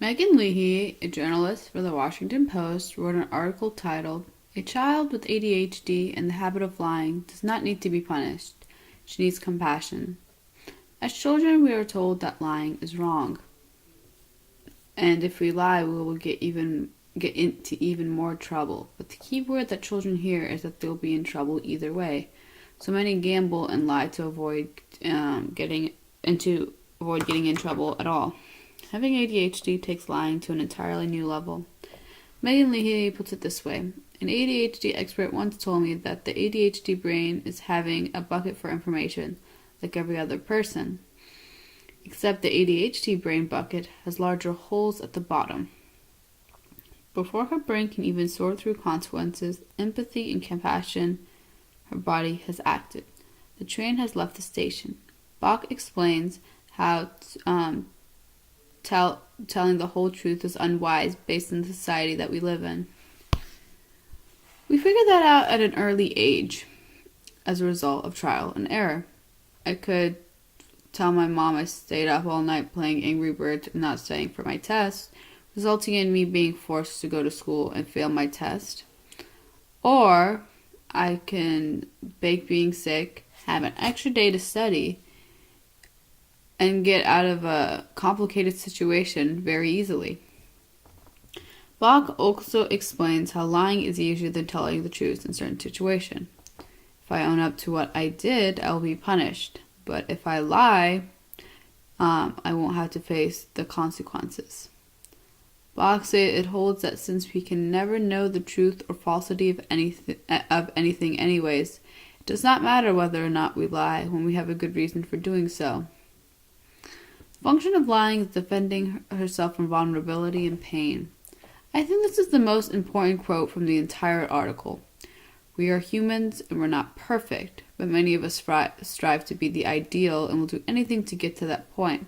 Megan Leahy, a journalist for the Washington Post, wrote an article titled, "A child with ADHD and the habit of lying does not need to be punished. She needs compassion." As children, we are told that lying is wrong. And if we lie, we will get into even more trouble. But the key word that children hear is that they'll be in trouble either way. So many gamble and lie to avoid getting in trouble at all. Having ADHD takes lying to an entirely new level. Megan Leahy puts it this way: an ADHD expert once told me that the ADHD brain is having a bucket for information, like every other person. Except the ADHD brain bucket has larger holes at the bottom. Before her brain can even sort through consequences, empathy, and compassion, her body has acted. The train has left the station. Bach explains how telling the whole truth is unwise based on the society that we live in. We figured that out at an early age as a result of trial and error. I could tell my mom I stayed up all night playing Angry Birds and not studying for my test, resulting in me being forced to go to school and fail my test. Or I can fake being sick, have an extra day to study, and get out of a complicated situation very easily. Bach also explains how lying is easier than telling the truth in certain situations. If I own up to what I did, I will be punished. But if I lie, I won't have to face the consequences. Bach says it holds that since we can never know the truth or falsity of anything anyways, it does not matter whether or not we lie when we have a good reason for doing so. The function of lying is defending herself from vulnerability and pain. I think this is the most important quote from the entire article. We are humans and we're not perfect, but many of us strive to be the ideal and will do anything to get to that point.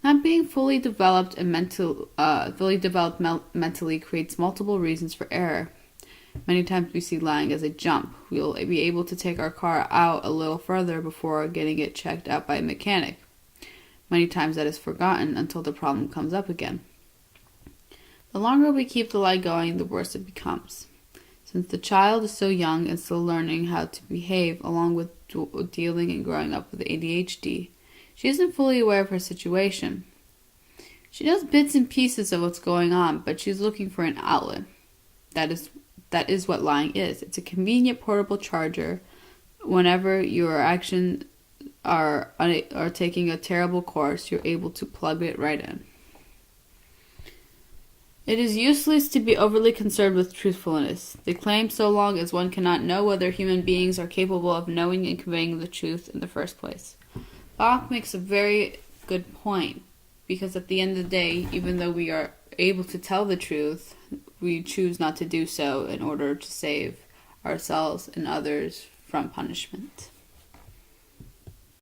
Not being fully developed mentally creates multiple reasons for error. Many times we see lying as a jump. We'll be able to take our car out a little further before getting it checked out by a mechanic. Many times that is forgotten until the problem comes up again. The longer we keep the lie going, the worse it becomes. Since the child is so young and still learning how to behave along with dealing and growing up with ADHD, she isn't fully aware of her situation. She knows bits and pieces of what's going on, but she's looking for an outlet. That is what lying is. It's a convenient portable charger. Whenever your actions are taking a terrible course, you're able to plug it right in. It is useless to be overly concerned with truthfulness. They claim so long as one cannot know whether human beings are capable of knowing and conveying the truth in the first place. Bach makes a very good point, because at the end of the day, even though we are able to tell the truth, we choose not to do so in order to save ourselves and others from punishment.